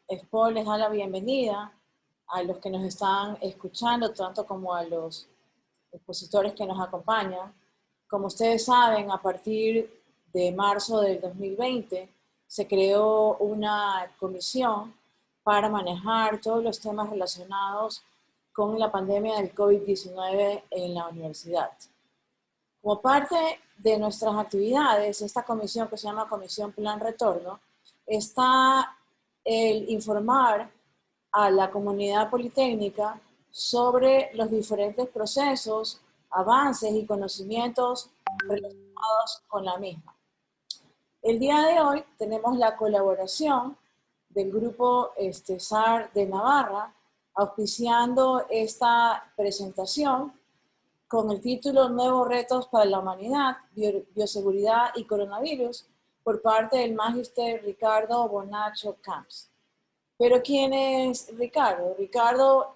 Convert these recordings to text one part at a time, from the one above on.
Expo les da la bienvenida a los que nos están escuchando, tanto como a los expositores que nos acompañan. Como ustedes saben, a partir de marzo del 2020 se creó una comisión para manejar todos los temas relacionados con la pandemia del COVID-19 en la universidad. Como parte de nuestras actividades, esta comisión que se llama Comisión Plan Retorno, está el informar a la comunidad politécnica sobre los diferentes procesos, avances y conocimientos relacionados con la misma. El día de hoy tenemos la colaboración del grupo SAR de Navarra, auspiciando esta presentación con el título Nuevos retos para la humanidad, bioseguridad y coronavirus, por parte del Magíster Ricardo Bonacho Camps. Pero ¿quién es Ricardo? Ricardo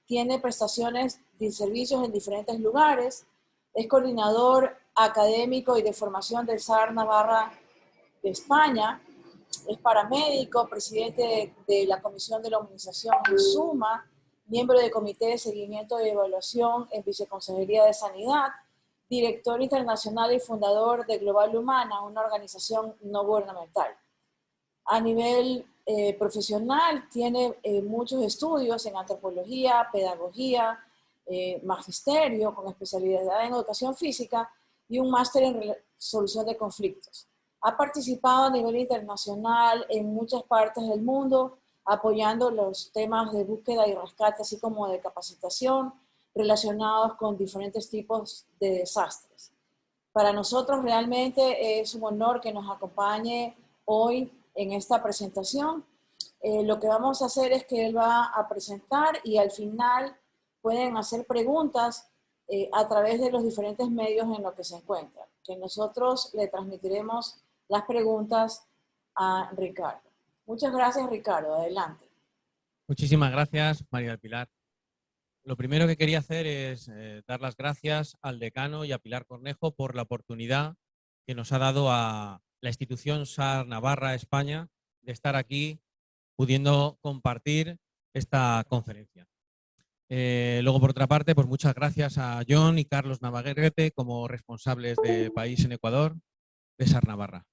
tiene prestaciones de servicios en diferentes lugares, es coordinador académico y de formación del SAR Navarra de España, es paramédico, presidente de la Comisión de la Humanización en SUMA, miembro del Comité de Seguimiento y Evaluación en Viceconsejería de Sanidad, director internacional y fundador de Global Humana, una organización no gubernamental. A nivel profesional tiene muchos estudios en antropología, pedagogía, magisterio con especialidad en educación física y un máster en solución de conflictos. Ha participado a nivel internacional en muchas partes del mundo, apoyando los temas de búsqueda y rescate, así como de capacitación relacionados con diferentes tipos de desastres. Para nosotros realmente es un honor que nos acompañe hoy en esta presentación. Lo que vamos a hacer es que él va a presentar y al final pueden hacer preguntas a través de los diferentes medios en los que se encuentran, que nosotros le transmitiremos las preguntas a Ricardo. Muchas gracias, Ricardo. Adelante. Muchísimas gracias, María del Pilar. Lo primero que quería hacer es dar las gracias al decano y a Pilar Cornejo por la oportunidad que nos ha dado a la institución SAR Navarra España de estar aquí pudiendo compartir esta conferencia. Luego, por otra parte, pues muchas gracias a John y Carlos Navarrete como responsables de país en Ecuador de SAR Navarra.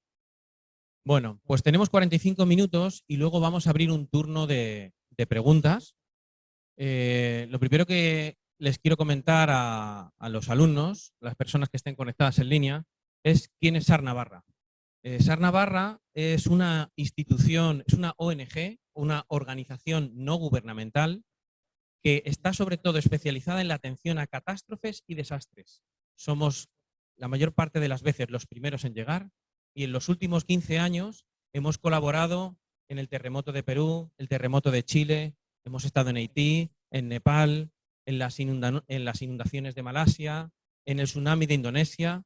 Bueno, pues tenemos 45 minutos y luego vamos a abrir un turno de preguntas. Lo primero que les quiero comentar a los alumnos, las personas que estén conectadas en línea, es quién es SAR Navarra. SAR Navarra es una institución, es una ONG, una organización no gubernamental que está sobre todo especializada en la atención a catástrofes y desastres. Somos la mayor parte de las veces los primeros en llegar y en los últimos 15 años hemos colaborado en el terremoto de Perú, el terremoto de Chile, hemos estado en Haití, en Nepal, en las inundaciones de Malasia, en el tsunami de Indonesia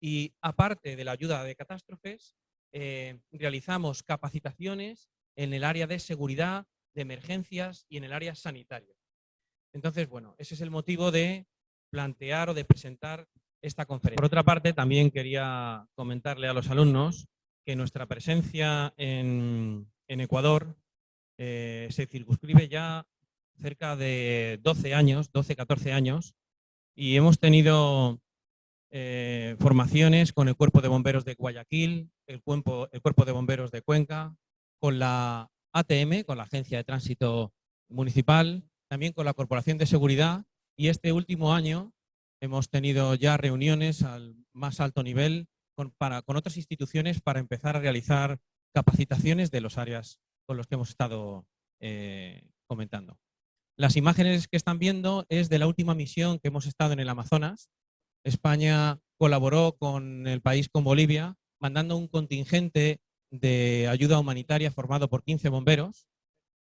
y aparte de la ayuda de catástrofes, realizamos capacitaciones en el área de seguridad, de emergencias y en el área sanitaria. Entonces, bueno, ese es el motivo de plantear o de presentar esta conferencia. Por otra parte, también quería comentarle a los alumnos que nuestra presencia en Ecuador se circunscribe ya cerca de 12 años, 12, 14 años, y hemos tenido formaciones con el Cuerpo de Bomberos de Guayaquil, el Cuerpo de Bomberos de Cuenca, con la ATM, con la Agencia de Tránsito Municipal, también con la Corporación de Seguridad, y este último año hemos tenido ya reuniones al más alto nivel con otras instituciones para empezar a realizar capacitaciones de los áreas con los que hemos estado comentando. Las imágenes que están viendo es de la última misión que hemos estado en el Amazonas. España colaboró con el país, con Bolivia, mandando un contingente de ayuda humanitaria formado por 15 bomberos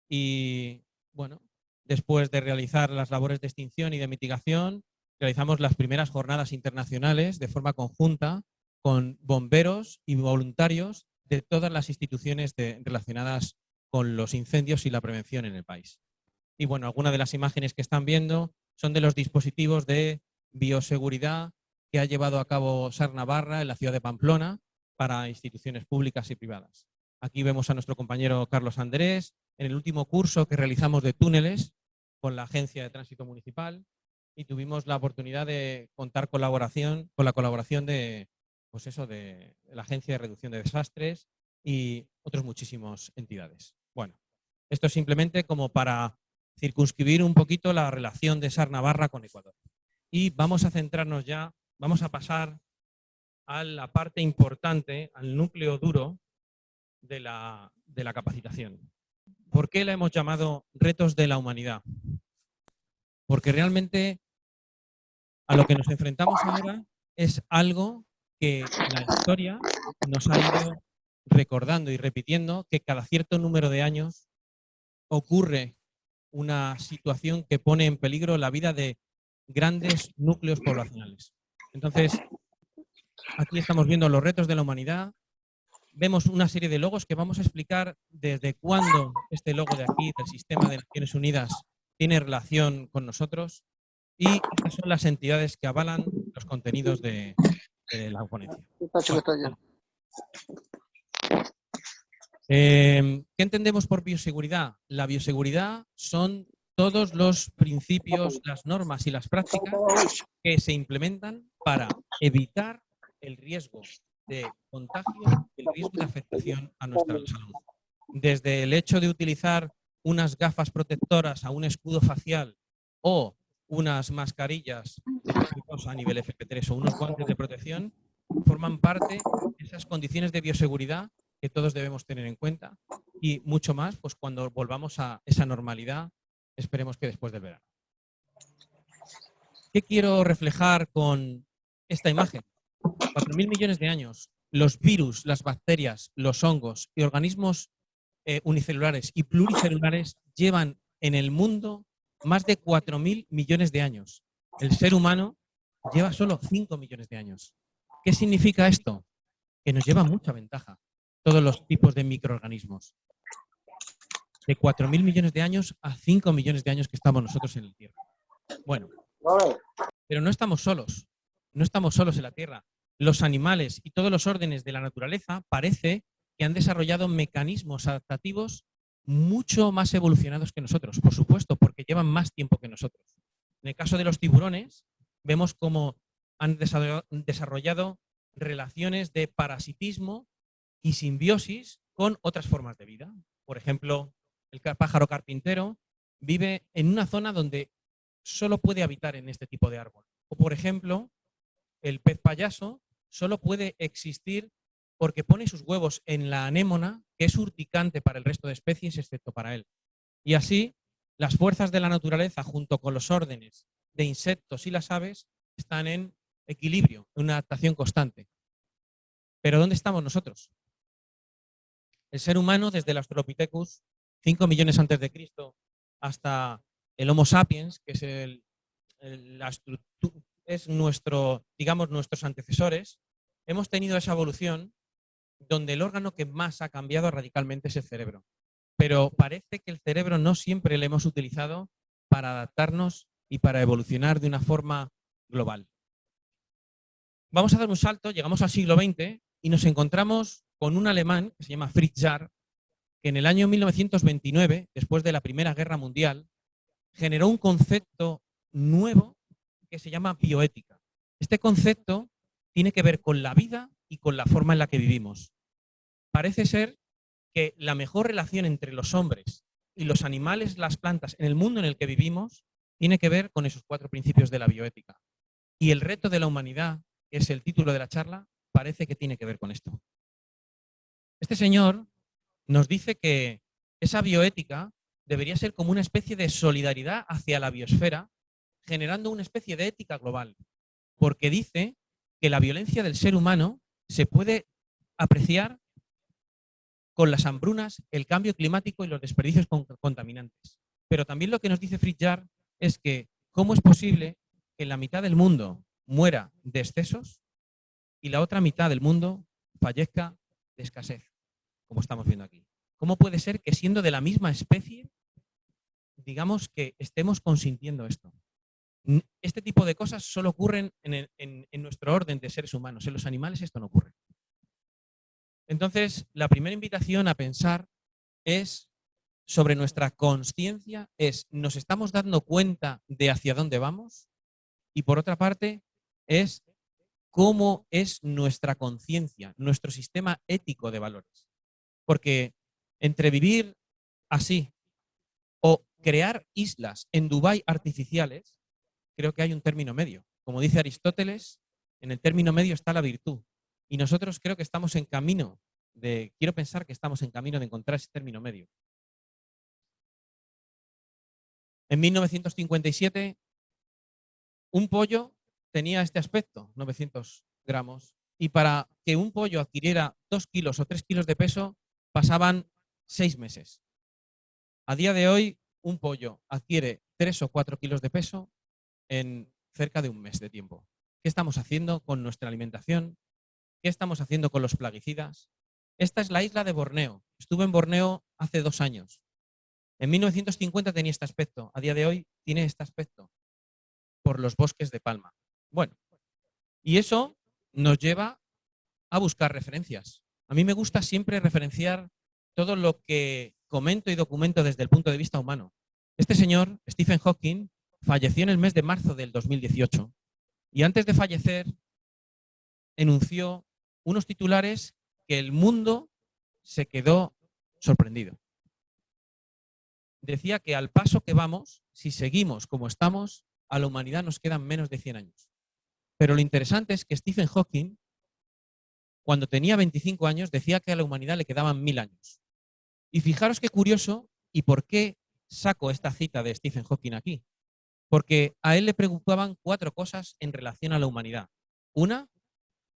y, bueno, después de realizar las labores de extinción y de mitigación, realizamos las primeras jornadas internacionales de forma conjunta con bomberos y voluntarios de todas las instituciones relacionadas con los incendios y la prevención en el país. Y bueno, algunas de las imágenes que están viendo son de los dispositivos de bioseguridad que ha llevado a cabo SAR Navarra en la ciudad de Pamplona para instituciones públicas y privadas. Aquí vemos a nuestro compañero Carlos Andrés, en el último curso que realizamos de túneles con la Agencia de Tránsito Municipal, y tuvimos la oportunidad de contar con la colaboración de, pues eso, de la Agencia de Reducción de Desastres y otras muchísimas entidades. Bueno, esto es simplemente como para circunscribir un poquito la relación de SAR Navarra con Ecuador. Y vamos a centrarnos ya, vamos a pasar a la parte importante, al núcleo duro de la capacitación. ¿Por qué la hemos llamado Retos de la Humanidad? Porque realmente a lo que nos enfrentamos ahora es algo que la historia nos ha ido recordando y repitiendo, que cada cierto número de años ocurre una situación que pone en peligro la vida de grandes núcleos poblacionales. Entonces, aquí estamos viendo los retos de la humanidad. Vemos una serie de logos que vamos a explicar desde cuándo este logo de aquí, del Sistema de Naciones Unidas, tiene relación con nosotros, y estas son las entidades que avalan los contenidos de la ponencia. Bueno, ¿qué entendemos por bioseguridad? La bioseguridad son todos los principios, las normas y las prácticas que se implementan para evitar el riesgo de contagio y el riesgo de afectación a nuestra salud. Desde el hecho de utilizar unas gafas protectoras a un escudo facial o unas mascarillas a nivel FP3 o unos guantes de protección, forman parte de esas condiciones de bioseguridad que todos debemos tener en cuenta, y mucho más pues cuando volvamos a esa normalidad, esperemos que después del verano. ¿Qué quiero reflejar con esta imagen? 4.000 millones de años, los virus, las bacterias, los hongos y organismos unicelulares y pluricelulares llevan en el mundo más de 4.000 millones de años. El ser humano lleva solo 5 millones de años. ¿Qué significa esto? Que nos lleva mucha ventaja todos los tipos de microorganismos. De 4.000 millones de años a 5 millones de años que estamos nosotros en la Tierra. Bueno, pero no estamos solos. No estamos solos en la Tierra. Los animales y todos los órdenes de la naturaleza parece que han desarrollado mecanismos adaptativos mucho más evolucionados que nosotros, por supuesto, porque llevan más tiempo que nosotros. En el caso de los tiburones, vemos cómo han desarrollado relaciones de parasitismo y simbiosis con otras formas de vida. Por ejemplo, el pájaro carpintero vive en una zona donde solo puede habitar en este tipo de árbol. O, por ejemplo, el pez payaso solo puede existir porque pone sus huevos en la anémona, que es urticante para el resto de especies, excepto para él. Y así, las fuerzas de la naturaleza, junto con los órdenes de insectos y las aves, están en equilibrio, en una adaptación constante. Pero ¿dónde estamos nosotros? El ser humano, desde el Australopithecus, 5 millones antes de Cristo, hasta el Homo sapiens, que es nuestro, digamos, nuestros antecesores, hemos tenido esa evolución donde el órgano que más ha cambiado radicalmente es el cerebro. Pero parece que el cerebro no siempre lo hemos utilizado para adaptarnos y para evolucionar de una forma global. Vamos a dar un salto, llegamos al siglo XX y nos encontramos con un alemán que se llama Fritz Jarr, que en el año 1929, después de la Primera Guerra Mundial, generó un concepto nuevo que se llama bioética. Este concepto tiene que ver con la vida y con la forma en la que vivimos. Parece ser que la mejor relación entre los hombres y los animales, las plantas, en el mundo en el que vivimos, tiene que ver con esos 4 principios de la bioética. Y el reto de la humanidad, que es el título de la charla, parece que tiene que ver con esto. Este señor nos dice que esa bioética debería ser como una especie de solidaridad hacia la biosfera, generando una especie de ética global, porque dice que la violencia del ser humano se puede apreciar con las hambrunas, el cambio climático y los desperdicios contaminantes. Pero también lo que nos dice Fritz Jarr es que cómo es posible que la mitad del mundo muera de excesos y la otra mitad del mundo fallezca de escasez, como estamos viendo aquí. ¿Cómo puede ser que siendo de la misma especie, digamos que estemos consintiendo esto? Este tipo de cosas solo ocurren en nuestro orden de seres humanos. En los animales esto no ocurre. Entonces, la primera invitación a pensar es sobre nuestra conciencia, ¿nos estamos dando cuenta de hacia dónde vamos? Y por otra parte, es cómo es nuestra conciencia, nuestro sistema ético de valores. Porque entre vivir así o crear islas en Dubái artificiales, creo que hay un término medio. Como dice Aristóteles, en el término medio está la virtud. Y nosotros creo que estamos en camino quiero pensar que estamos en camino de encontrar ese término medio. En 1957, un pollo tenía este aspecto, 900 gramos, y para que un pollo adquiriera 2 kilos o 3 kilos de peso, pasaban 6 meses. A día de hoy, un pollo adquiere 3 o 4 kilos de peso en cerca de un mes de tiempo. ¿Qué estamos haciendo con nuestra alimentación? ¿Qué estamos haciendo con los plaguicidas? Esta es la isla de Borneo. Estuve en Borneo hace 2 años. En 1950 tenía este aspecto. A día de hoy tiene este aspecto por los bosques de palma. Bueno, y eso nos lleva a buscar referencias. A mí me gusta siempre referenciar todo lo que comento y documento desde el punto de vista humano. Este señor, Stephen Hawking, falleció en el mes de marzo del 2018 y antes de fallecer enunció unos titulares que el mundo se quedó sorprendido. Decía que al paso que vamos, si seguimos como estamos, a la humanidad nos quedan menos de 100 años. Pero lo interesante es que Stephen Hawking, cuando tenía 25 años, decía que a la humanidad le quedaban 1000 años. Y fijaros qué curioso, y por qué saco esta cita de Stephen Hawking aquí. Porque a él le preocupaban 4 cosas en relación a la humanidad. Una,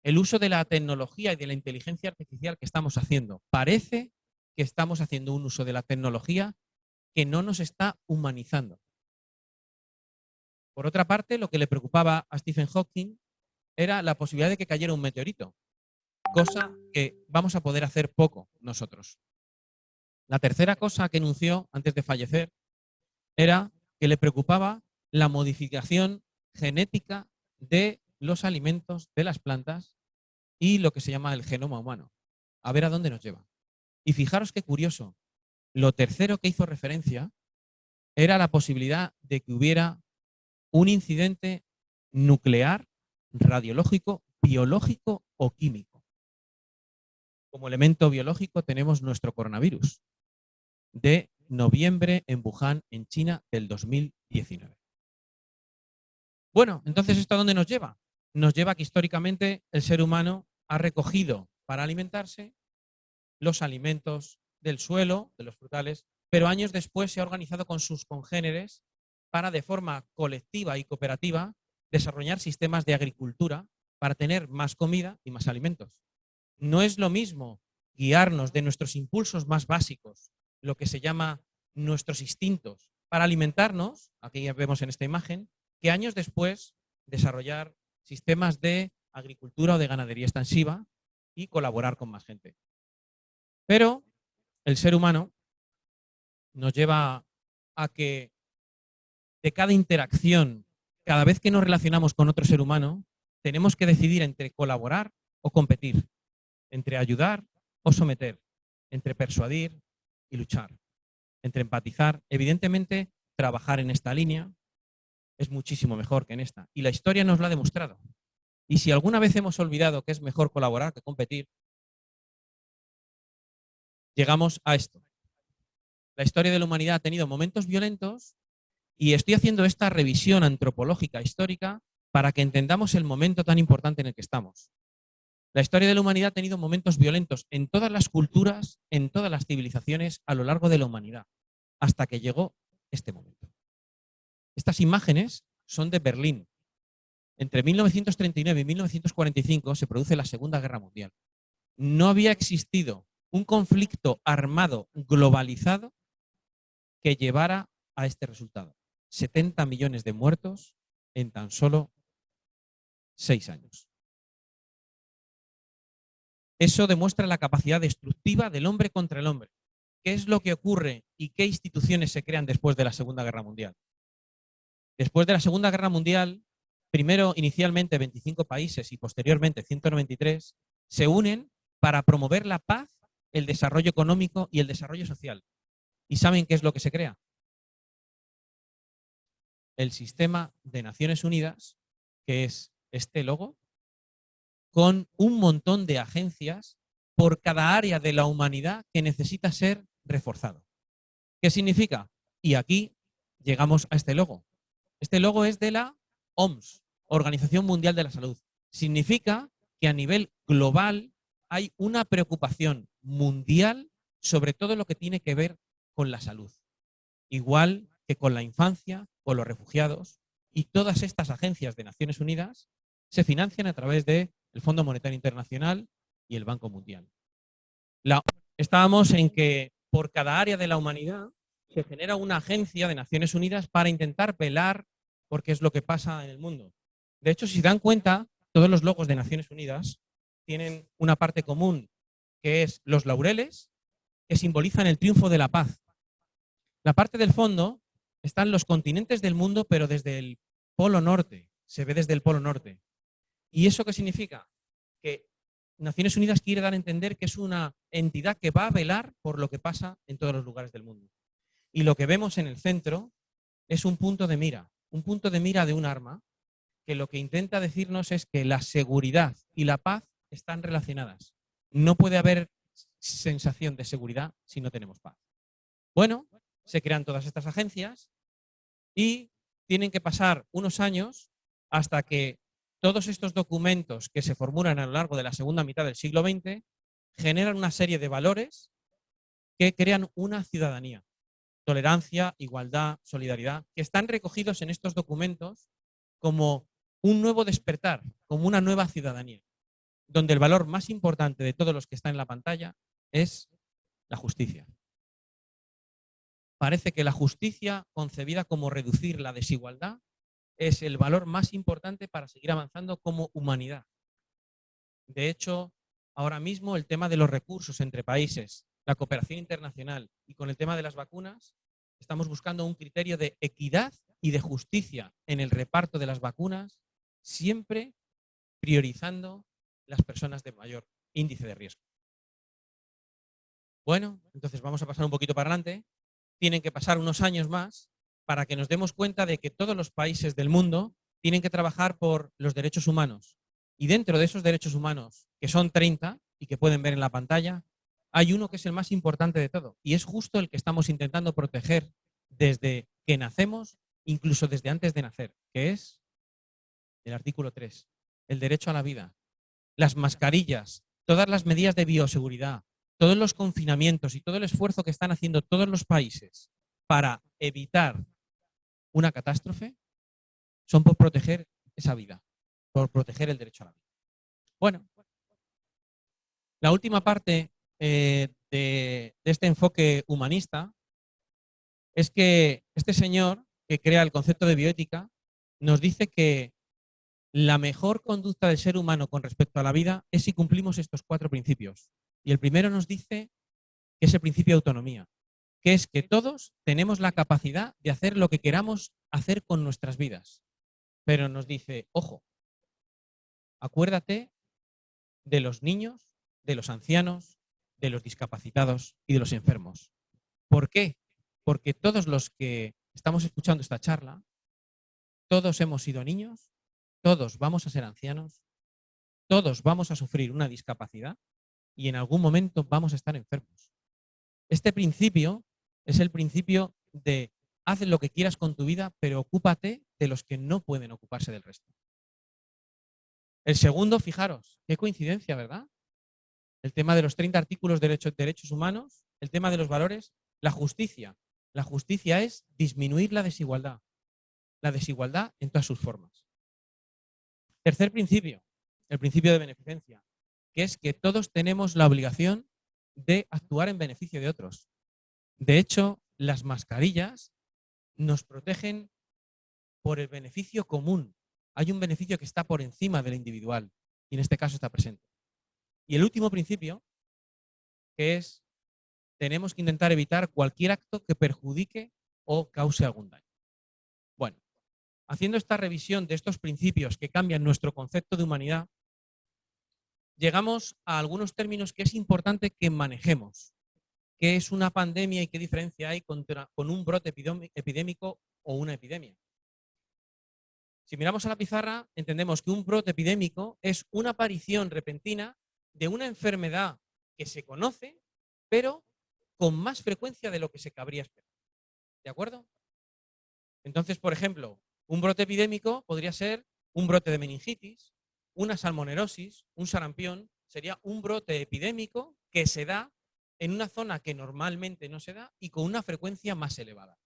el uso de la tecnología y de la inteligencia artificial que estamos haciendo. Parece que estamos haciendo un uso de la tecnología que no nos está humanizando. Por otra parte, lo que le preocupaba a Stephen Hawking era la posibilidad de que cayera un meteorito, cosa que vamos a poder hacer poco nosotros. La tercera cosa que enunció antes de fallecer era que le preocupaba la modificación genética de los alimentos, de las plantas y lo que se llama el genoma humano. A ver a dónde nos lleva. Y fijaros qué curioso. Lo tercero que hizo referencia era la posibilidad de que hubiera un incidente nuclear, radiológico, biológico o químico. Como elemento biológico tenemos nuestro coronavirus de noviembre en Wuhan, en China, del 2019. Bueno, entonces, ¿esto a dónde nos lleva? Nos lleva a que históricamente el ser humano ha recogido para alimentarse los alimentos del suelo, de los frutales, pero años después se ha organizado con sus congéneres para, de forma colectiva y cooperativa, desarrollar sistemas de agricultura para tener más comida y más alimentos. No es lo mismo guiarnos de nuestros impulsos más básicos, lo que se llama nuestros instintos, para alimentarnos, aquí ya vemos en esta imagen, que años después desarrollar sistemas de agricultura o de ganadería extensiva y colaborar con más gente. Pero el ser humano nos lleva a que de cada interacción, cada vez que nos relacionamos con otro ser humano, tenemos que decidir entre colaborar o competir, entre ayudar o someter, entre persuadir y luchar, entre empatizar. Evidentemente, trabajar en esta línea es muchísimo mejor que en esta. Y la historia nos lo ha demostrado. Y si alguna vez hemos olvidado que es mejor colaborar que competir, llegamos a esto. La historia de la humanidad ha tenido momentos violentos y estoy haciendo esta revisión antropológica histórica para que entendamos el momento tan importante en el que estamos. La historia de la humanidad ha tenido momentos violentos en todas las culturas, en todas las civilizaciones a lo largo de la humanidad, hasta que llegó este momento. Estas imágenes son de Berlín. Entre 1939 y 1945 se produce la Segunda Guerra Mundial. No había existido un conflicto armado globalizado que llevara a este resultado. 70 millones de muertos en tan solo 6 años. Eso demuestra la capacidad destructiva del hombre contra el hombre. ¿Qué es lo que ocurre y qué instituciones se crean después de la Segunda Guerra Mundial? Después de la Segunda Guerra Mundial, primero inicialmente 25 países y posteriormente 193, se unen para promover la paz, el desarrollo económico y el desarrollo social. ¿Y saben qué es lo que se crea? El sistema de Naciones Unidas, que es este logo, con un montón de agencias por cada área de la humanidad que necesita ser reforzado. ¿Qué significa? Y aquí llegamos a este logo. Este logo es de la OMS, Organización Mundial de la Salud. Significa que a nivel global hay una preocupación mundial sobre todo lo que tiene que ver con la salud. Igual que con la infancia o los refugiados, y todas estas agencias de Naciones Unidas se financian a través del Fondo Monetario Internacional y el Banco Mundial. Estábamos en que por cada área de la humanidad se genera una agencia de Naciones Unidas para intentar velar por qué es lo que pasa en el mundo. De hecho, si se dan cuenta, todos los logos de Naciones Unidas tienen una parte común, que es los laureles, que simbolizan el triunfo de la paz. La parte del fondo están los continentes del mundo, pero desde el polo norte, se ve desde el polo norte. ¿Y eso qué significa? Que Naciones Unidas quiere dar a entender que es una entidad que va a velar por lo que pasa en todos los lugares del mundo. Y lo que vemos en el centro es un punto de mira de un arma, que lo que intenta decirnos es que la seguridad y la paz están relacionadas. No puede haber sensación de seguridad si no tenemos paz. Bueno, se crean todas estas agencias y tienen que pasar unos años hasta que todos estos documentos que se formulan a lo largo de la segunda mitad del siglo XX generan una serie de valores que crean una ciudadanía. Tolerancia, igualdad, solidaridad, que están recogidos en estos documentos como un nuevo despertar, como una nueva ciudadanía, donde el valor más importante de todos los que están en la pantalla es la justicia. Parece que la justicia, concebida como reducir la desigualdad, es el valor más importante para seguir avanzando como humanidad. De hecho, ahora mismo el tema de los recursos entre países, la cooperación internacional y con el tema de las vacunas, estamos buscando un criterio de equidad y de justicia en el reparto de las vacunas, siempre priorizando las personas de mayor índice de riesgo. Bueno, entonces vamos a pasar un poquito para adelante. Tienen que pasar unos años más para que nos demos cuenta de que todos los países del mundo tienen que trabajar por los derechos humanos. Y dentro de esos derechos humanos, que son 30 y que pueden ver en la pantalla, hay uno que es el más importante de todo y es justo el que estamos intentando proteger desde que nacemos, incluso desde antes de nacer, que es el artículo 3, el derecho a la vida. Las mascarillas, todas las medidas de bioseguridad, todos los confinamientos y todo el esfuerzo que están haciendo todos los países para evitar una catástrofe son por proteger esa vida, por proteger el derecho a la vida. Bueno, la última parte de este enfoque humanista es que este señor que crea el concepto de bioética nos dice que la mejor conducta del ser humano con respecto a la vida es si cumplimos estos 4 principios. Y el primero nos dice que es el principio de autonomía, que es que todos tenemos la capacidad de hacer lo que queramos hacer con nuestras vidas. Pero nos dice, ojo, acuérdate de los niños, de los ancianos, de los discapacitados y de los enfermos. ¿Por qué? Porque todos los que estamos escuchando esta charla, todos hemos sido niños, todos vamos a ser ancianos, todos vamos a sufrir una discapacidad y en algún momento vamos a estar enfermos. Este principio es el principio de haz lo que quieras con tu vida, pero ocúpate de los que no pueden ocuparse del resto. El segundo, fijaros, qué coincidencia, ¿verdad? El tema de los 30 artículos de derechos humanos, el tema de los valores, la justicia. La justicia es disminuir la desigualdad en todas sus formas. Tercer principio, el principio de beneficencia, que es que todos tenemos la obligación de actuar en beneficio de otros. De hecho, las mascarillas nos protegen por el beneficio común. Hay un beneficio que está por encima del individual y en este caso está presente. Y el último principio, que es tenemos que intentar evitar cualquier acto que perjudique o cause algún daño. Bueno, haciendo esta revisión de estos principios que cambian nuestro concepto de humanidad, llegamos a algunos términos que es importante que manejemos. ¿Qué es una pandemia y qué diferencia hay con un brote epidémico o una epidemia? Si miramos a la pizarra, entendemos que un brote epidémico es una aparición repentina de una enfermedad que se conoce, pero con más frecuencia de lo que se cabría esperar. ¿De acuerdo? Entonces, por ejemplo, un brote epidémico podría ser un brote de meningitis, una salmonelosis, un sarampión. Sería un brote epidémico que se da en una zona que normalmente no se da y con una frecuencia más elevada.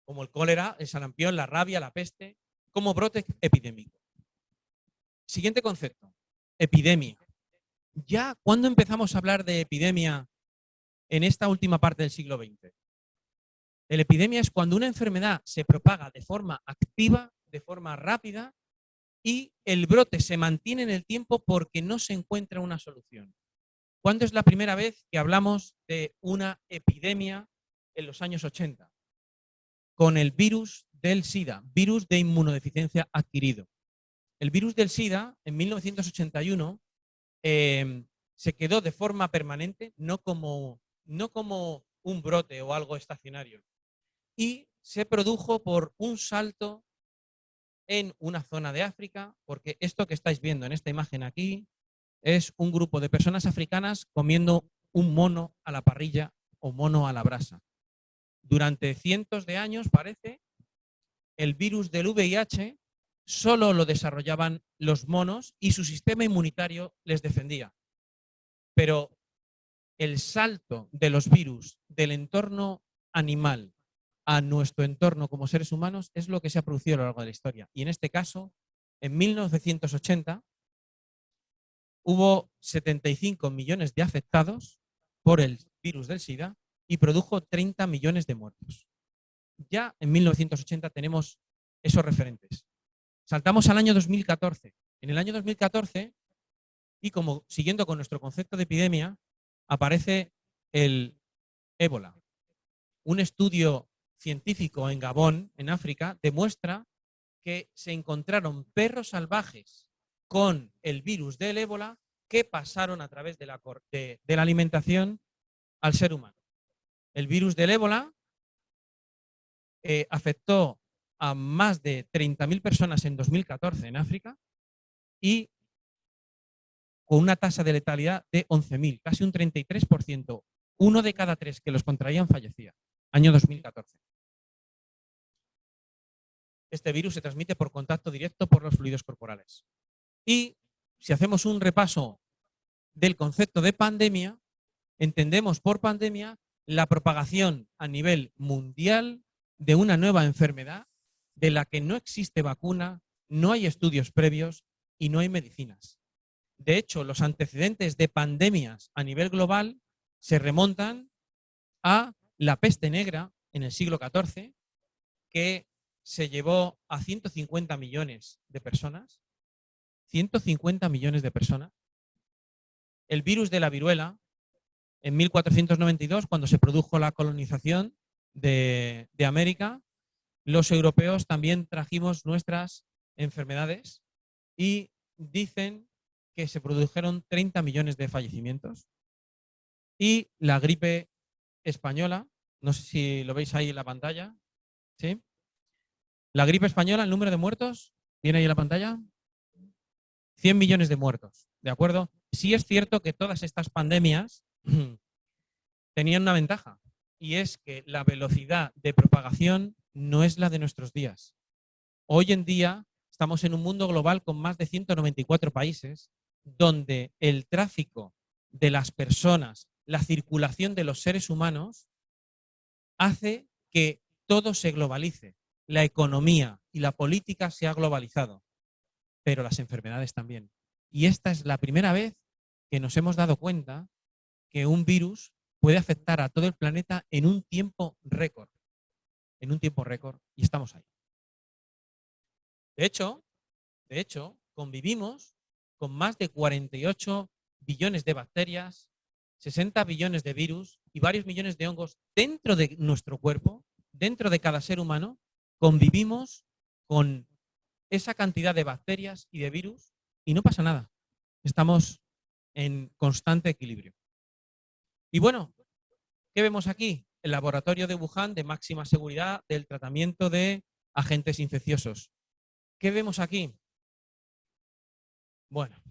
Como el cólera, el sarampión, la rabia, la peste, como brote epidémico. Siguiente concepto, epidemia. Ya, ¿cuándo empezamos a hablar de epidemia en esta última parte del siglo XX? La epidemia es cuando una enfermedad se propaga de forma activa, de forma rápida, y el brote se mantiene en el tiempo porque no se encuentra una solución. ¿Cuándo es la primera vez que hablamos de una epidemia en los años 80? Con el virus del SIDA, virus de inmunodeficiencia adquirido. El virus del SIDA, en 1981, se quedó de forma permanente, no como un brote o algo estacionario. Y se produjo por un salto en una zona de África, porque esto que estáis viendo en esta imagen aquí es un grupo de personas africanas comiendo un mono a la parrilla o mono a la brasa. Durante cientos de años, parece, el virus del VIH solo lo desarrollaban los monos y su sistema inmunitario les defendía. Pero el salto de los virus del entorno animal a nuestro entorno como seres humanos es lo que se ha producido a lo largo de la historia. Y en este caso, en 1980, hubo 75 millones de afectados por el virus del SIDA y produjo 30 millones de muertos. Ya en 1980 tenemos esos referentes. Saltamos al año 2014. En el año 2014, y como siguiendo con nuestro concepto de epidemia, aparece el ébola. Un estudio científico en Gabón, en África, demuestra que se encontraron perros salvajes con el virus del ébola que pasaron a través de la alimentación al ser humano. El virus del ébola afectó a más de 30.000 personas en 2014 en África y con una tasa de letalidad de 11.000, casi un 33%. 1 de cada 3 que los contraían fallecía. Año 2014. Este virus se transmite por contacto directo por los fluidos corporales. Y si hacemos un repaso del concepto de pandemia, entendemos por pandemia la propagación a nivel mundial de una nueva enfermedad de la que no existe vacuna, no hay estudios previos y no hay medicinas. De hecho, los antecedentes de pandemias a nivel global se remontan a la peste negra en el siglo XIV, que se llevó a 150 millones de personas. 150 millones de personas. El virus de la viruela, en 1492, cuando se produjo la colonización de América, los europeos también trajimos nuestras enfermedades y dicen que se produjeron 30 millones de fallecimientos. Y la gripe española, no sé si lo veis ahí en la pantalla, ¿sí? La gripe española, el número de muertos, ¿viene ahí en la pantalla? 100 millones de muertos, ¿de acuerdo? Sí es cierto que todas estas pandemias tenían una ventaja, y es que la velocidad de propagación no es la de nuestros días. Hoy en día estamos en un mundo global con más de 194 países, donde el tráfico de las personas, la circulación de los seres humanos, hace que todo se globalice. La economía y la política se ha globalizado, pero las enfermedades también. Y esta es la primera vez que nos hemos dado cuenta que un virus puede afectar a todo el planeta en un tiempo récord. En un tiempo récord, y estamos ahí. De hecho, convivimos con más de 48 billones de bacterias, 60 billones de virus y varios millones de hongos dentro de nuestro cuerpo, dentro de cada ser humano. Convivimos con esa cantidad de bacterias y de virus y no pasa nada. Estamos en constante equilibrio. Y bueno, ¿qué vemos aquí? El laboratorio de Wuhan de máxima seguridad del tratamiento de agentes infecciosos. ¿Qué vemos aquí? Bueno,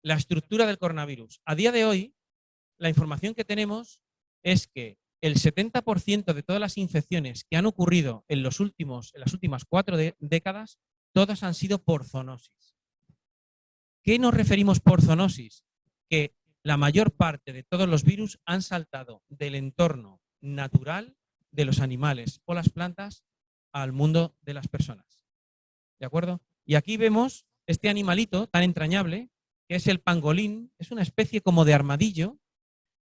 la estructura del coronavirus. A día de hoy, la información que tenemos es que el 70% de todas las infecciones que han ocurrido en las últimas 4 décadas, todas han sido por zoonosis. ¿Qué nos referimos por zoonosis? Que la mayor parte de todos los virus han saltado del entorno natural de los animales o las plantas al mundo de las personas. ¿De acuerdo? Y aquí vemos este animalito tan entrañable, que es el pangolín. Es una especie como de armadillo,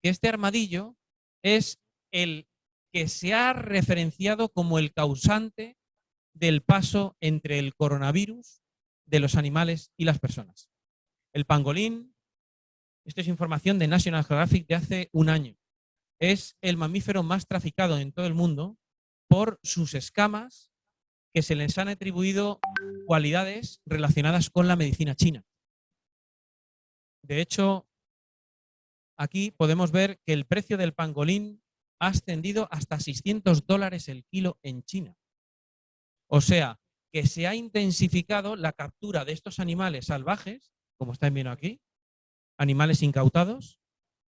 que este armadillo es el que se ha referenciado como el causante del paso entre el coronavirus de los animales y las personas. El pangolín, esto es información de National Geographic de hace un año, es el mamífero más traficado en todo el mundo por sus escamas que se les han atribuido cualidades relacionadas con la medicina china. De hecho, aquí podemos ver que el precio del pangolín ha ascendido hasta $600 el kilo en China. O sea, que se ha intensificado la captura de estos animales salvajes, como están viendo aquí, animales incautados,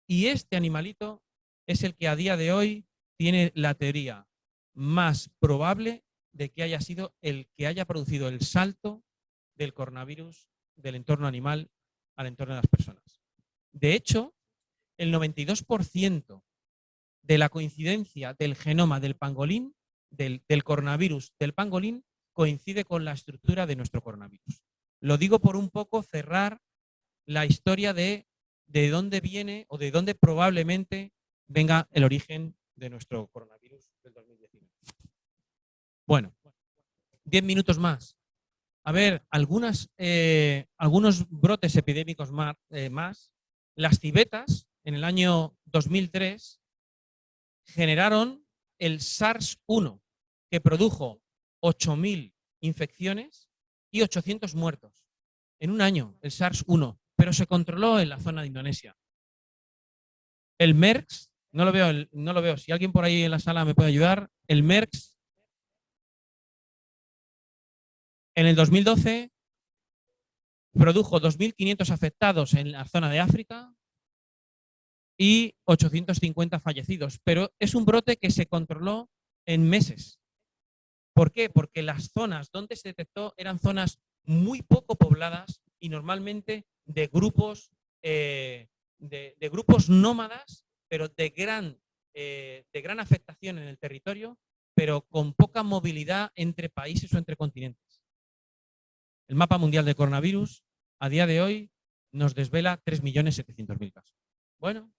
y este animalito es el que a día de hoy tiene la teoría más probable de que haya sido el que haya producido el salto del coronavirus del entorno animal al entorno de las personas. De hecho, el 92% de la coincidencia del genoma del pangolín, del coronavirus del pangolín, coincide con la estructura de nuestro coronavirus. Lo digo por un poco cerrar la historia de dónde viene o de dónde probablemente venga el origen de nuestro coronavirus del 2019. Bueno, 10 minutos más. A ver, algunos brotes epidémicos más. Las civetas, en el año 2003, generaron el SARS-1, que produjo 8.000 infecciones y 800 muertos. En un año, el SARS-1, pero se controló en la zona de Indonesia. El MERS, no lo veo, si alguien por ahí en la sala me puede ayudar. El MERS, en el 2012, produjo 2.500 afectados en la zona de África y 850 fallecidos. Pero es un brote que se controló en meses. ¿Por qué? Porque las zonas donde se detectó eran zonas muy poco pobladas y normalmente de grupos, grupos nómadas, pero de gran afectación en el territorio, pero con poca movilidad entre países o entre continentes. El mapa mundial de coronavirus a día de hoy nos desvela 3.700.000 casos. Bueno,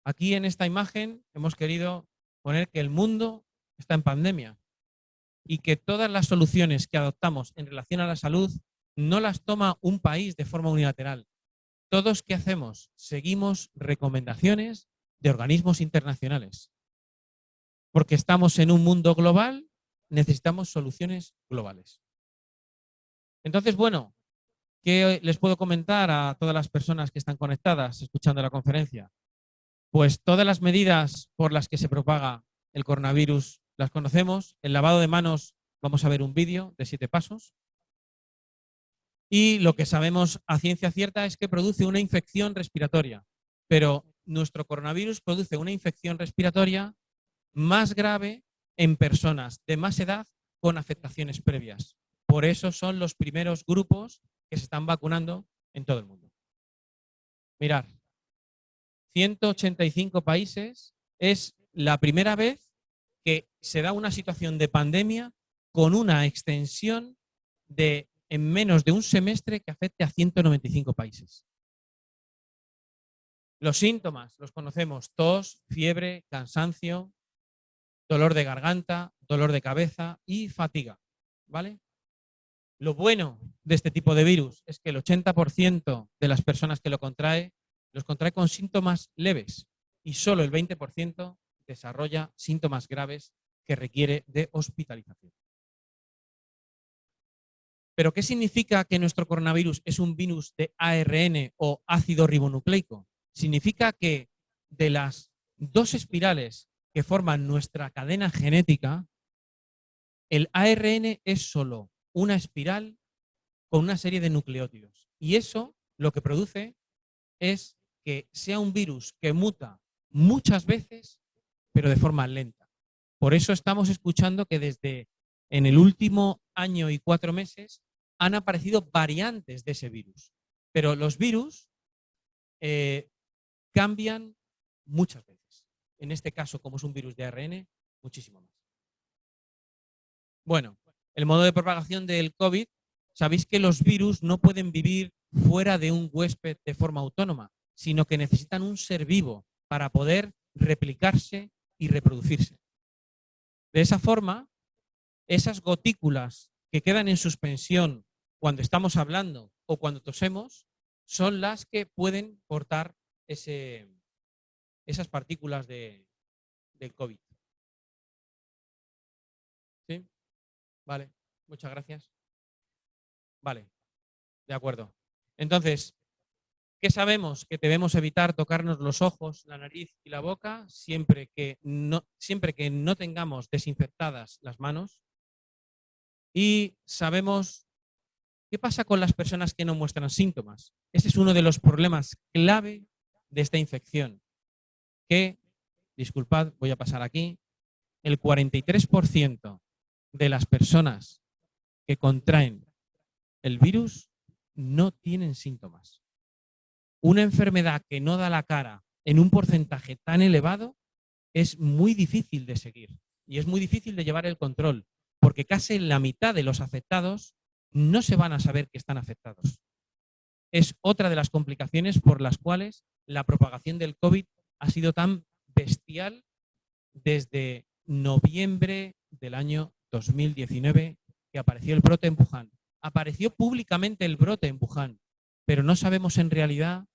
aquí en esta imagen hemos querido poner que el mundo está en pandemia y que todas las soluciones que adoptamos en relación a la salud no las toma un país de forma unilateral. Todos, ¿qué hacemos? Seguimos recomendaciones de organismos internacionales. Porque estamos en un mundo global, necesitamos soluciones globales. Entonces, bueno, ¿qué les puedo comentar a todas las personas que están conectadas escuchando la conferencia? Pues todas las medidas por las que se propaga el coronavirus las conocemos. El lavado de manos, vamos a ver un vídeo de 7 pasos. Y lo que sabemos a ciencia cierta es que produce una infección respiratoria. Pero nuestro coronavirus produce una infección respiratoria más grave en personas de más edad con afectaciones previas. Por eso son los primeros grupos que se están vacunando en todo el mundo. Mirad, 185 países, es la primera vez que se da una situación de pandemia con una extensión en menos de un semestre que afecte a 195 países. Los síntomas los conocemos: tos, fiebre, cansancio, dolor de garganta, dolor de cabeza y fatiga, ¿vale? Lo bueno de este tipo de virus es que el 80% de las personas que los contrae con síntomas leves y solo el 20% desarrolla síntomas graves que requiere de hospitalización. ¿Pero qué significa que nuestro coronavirus es un virus de ARN o ácido ribonucleico? Significa que de las dos espirales que forman nuestra cadena genética, el ARN es solo una espiral con una serie de nucleótidos. Y eso lo que produce es que sea un virus que muta muchas veces, pero de forma lenta. Por eso estamos escuchando que desde en el último año y 4 meses han aparecido variantes de ese virus. Pero los virus cambian muchas veces. En este caso, como es un virus de ARN, muchísimo más. Bueno, el modo de propagación del COVID, sabéis que los virus no pueden vivir fuera de un huésped de forma autónoma, sino que necesitan un ser vivo para poder replicarse y reproducirse. De esa forma, esas gotículas que quedan en suspensión cuando estamos hablando o cuando tosemos son las que pueden portar esas partículas del COVID. ¿Sí? Vale, muchas gracias. Vale, de acuerdo. Entonces, ¿qué sabemos? Que debemos evitar tocarnos los ojos, la nariz y la boca siempre que no tengamos desinfectadas las manos. Y sabemos qué pasa con las personas que no muestran síntomas. Ese es uno de los problemas clave de esta infección. Que, disculpad, voy a pasar aquí, el 43% de las personas que contraen el virus no tienen síntomas. Una enfermedad que no da la cara en un porcentaje tan elevado es muy difícil de seguir y es muy difícil de llevar el control, porque casi la mitad de los afectados no se van a saber que están afectados. Es otra de las complicaciones por las cuales la propagación del COVID ha sido tan bestial desde noviembre del año 2019, que apareció el brote en Wuhan. Apareció públicamente el brote en Wuhan, pero no sabemos en realidad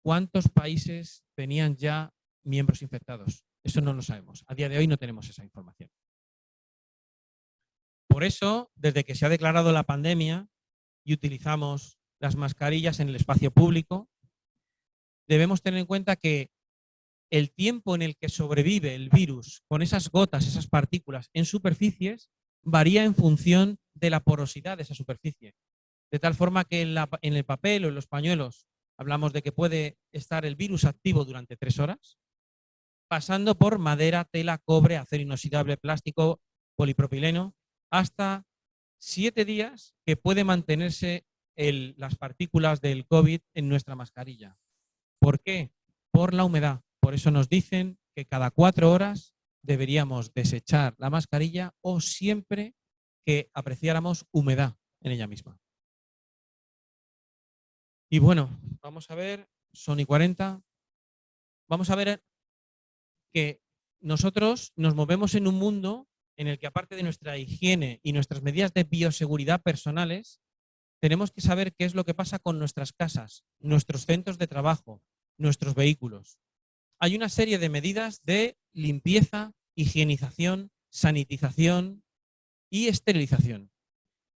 cuántos países tenían ya miembros infectados. Eso no lo sabemos. A día de hoy no tenemos esa información. Por eso, desde que se ha declarado la pandemia y utilizamos las mascarillas en el espacio público, debemos tener en cuenta que el tiempo en el que sobrevive el virus con esas gotas, esas partículas en superficies, varía en función de la porosidad de esa superficie. De tal forma que en el papel o en los pañuelos hablamos de que puede estar el virus activo durante 3 horas, pasando por madera, tela, cobre, acero inoxidable, plástico, polipropileno, hasta 7 días que puede mantenerse las partículas del COVID en nuestra mascarilla. ¿Por qué? Por la humedad. Por eso nos dicen que cada 4 horas deberíamos desechar la mascarilla o siempre que apreciáramos humedad en ella misma. Y bueno, vamos a ver, son y 40. Vamos a ver que nosotros nos movemos en un mundo en el que, aparte de nuestra higiene y nuestras medidas de bioseguridad personales, tenemos que saber qué es lo que pasa con nuestras casas, nuestros centros de trabajo, nuestros vehículos. Hay una serie de medidas de limpieza, higienización, sanitización y esterilización.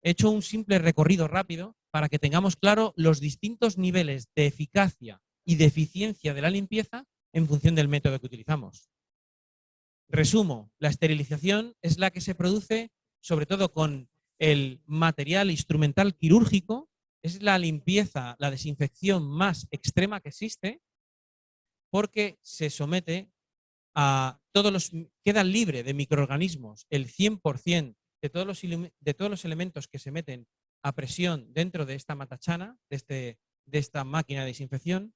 He hecho un simple recorrido rápido para que tengamos claro los distintos niveles de eficacia y de eficiencia de la limpieza en función del método que utilizamos. Resumo, la esterilización es la que se produce sobre todo con el material instrumental quirúrgico, es la limpieza, la desinfección más extrema que existe, porque se somete a queda libre de microorganismos el 100% de todos los elementos que se meten a presión dentro de esta matachana, de esta máquina de desinfección,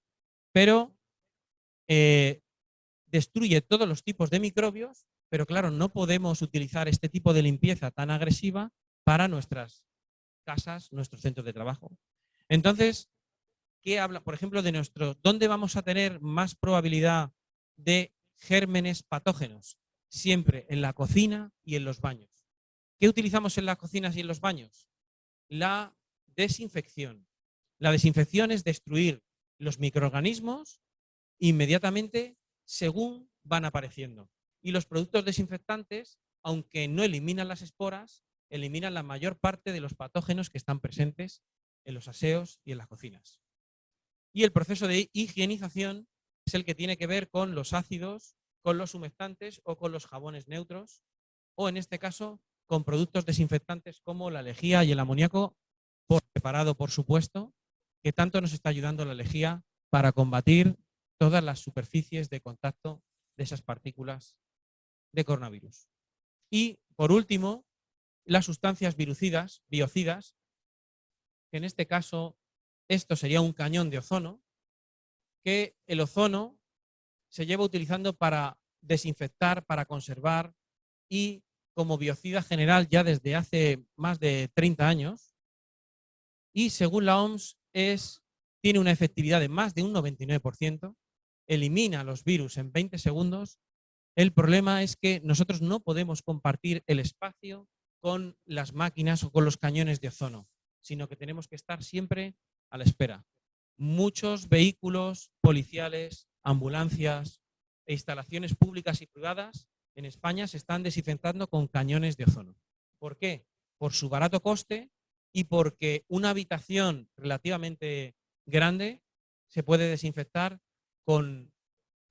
pero destruye todos los tipos de microbios, pero claro, no podemos utilizar este tipo de limpieza tan agresiva para nuestras casas, nuestros centros de trabajo. Entonces, ¿qué habla, por ejemplo, de dónde vamos a tener más probabilidad de gérmenes patógenos? Siempre en la cocina y en los baños. ¿Qué utilizamos en las cocinas y en los baños? La desinfección. La desinfección es destruir los microorganismos inmediatamente según van apareciendo. Y los productos desinfectantes, aunque no eliminan las esporas, eliminan la mayor parte de los patógenos que están presentes en los aseos y en las cocinas. Y el proceso de higienización es el que tiene que ver con los ácidos, con los humectantes o con los jabones neutros, o en este caso con productos desinfectantes como la lejía y el amoníaco, por separado, por supuesto, que tanto nos está ayudando la lejía para combatir todas las superficies de contacto de esas partículas de coronavirus. Y, por último, las sustancias virucidas, biocidas, que en este caso esto sería un cañón de ozono, que el ozono se lleva utilizando para desinfectar, para conservar y como biocida general ya desde hace más de 30 años. Y según la OMS tiene una efectividad de más de un 99%, elimina los virus en 20 segundos. El problema es que nosotros no podemos compartir el espacio con las máquinas o con los cañones de ozono, sino que tenemos que estar siempre a la espera. Muchos vehículos policiales, ambulancias e instalaciones públicas y privadas en España se están desinfectando con cañones de ozono. ¿Por qué? Por su barato coste y porque una habitación relativamente grande se puede desinfectar con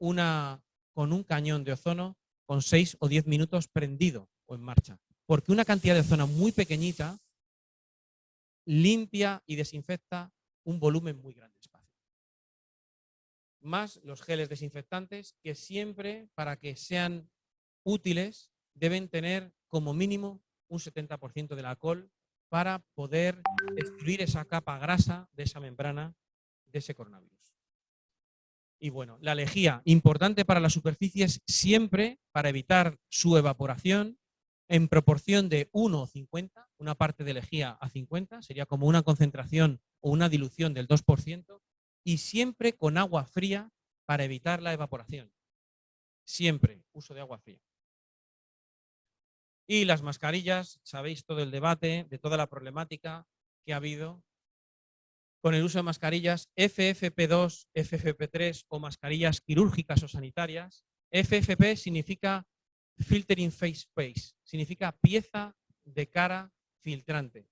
un cañón de ozono con 6 o 10 minutos prendido o en marcha. Porque una cantidad de ozono muy pequeñita limpia y desinfecta un volumen muy grande de espacio. Más los geles desinfectantes que siempre, para que sean útiles, deben tener como mínimo un 70% del alcohol para poder destruir esa capa grasa de esa membrana de ese coronavirus. Y bueno, la lejía, importante para las superficies siempre para evitar su evaporación en proporción de 1 a 50, una parte de lejía a 50, sería como una concentración o una dilución del 2%, y siempre con agua fría para evitar la evaporación. Siempre uso de agua fría. Y las mascarillas, sabéis todo el debate, de toda la problemática que ha habido con el uso de mascarillas FFP2, FFP3 o mascarillas quirúrgicas o sanitarias. FFP significa Filtering Face Space, significa pieza de cara filtrante.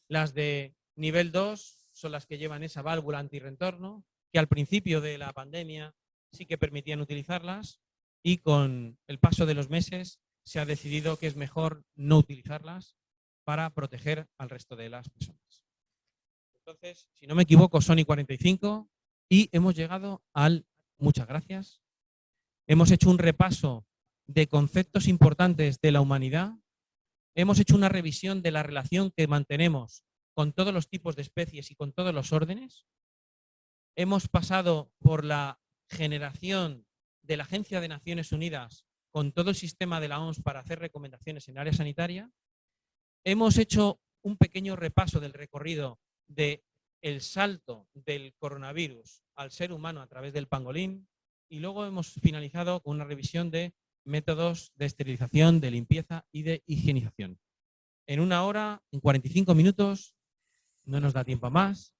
Las de nivel 2 son las que llevan esa válvula antirretorno, que al principio de la pandemia sí que permitían utilizarlas y con el paso de los meses se ha decidido que es mejor no utilizarlas para proteger al resto de las personas. Entonces, si no me equivoco, son y 45 y hemos llegado al muchas gracias. Hemos hecho un repaso de conceptos importantes de la humanidad. Hemos hecho una revisión de la relación que mantenemos con todos los tipos de especies y con todos los órdenes. Hemos pasado por la generación de la Agencia de Naciones Unidas con todo el sistema de la OMS para hacer recomendaciones en área sanitaria. Hemos hecho un pequeño repaso del recorrido del salto del coronavirus al ser humano a través del pangolín y luego hemos finalizado con una revisión de métodos de esterilización, de limpieza y de higienización. En 1 hora, en 45 minutos, no nos da tiempo a más.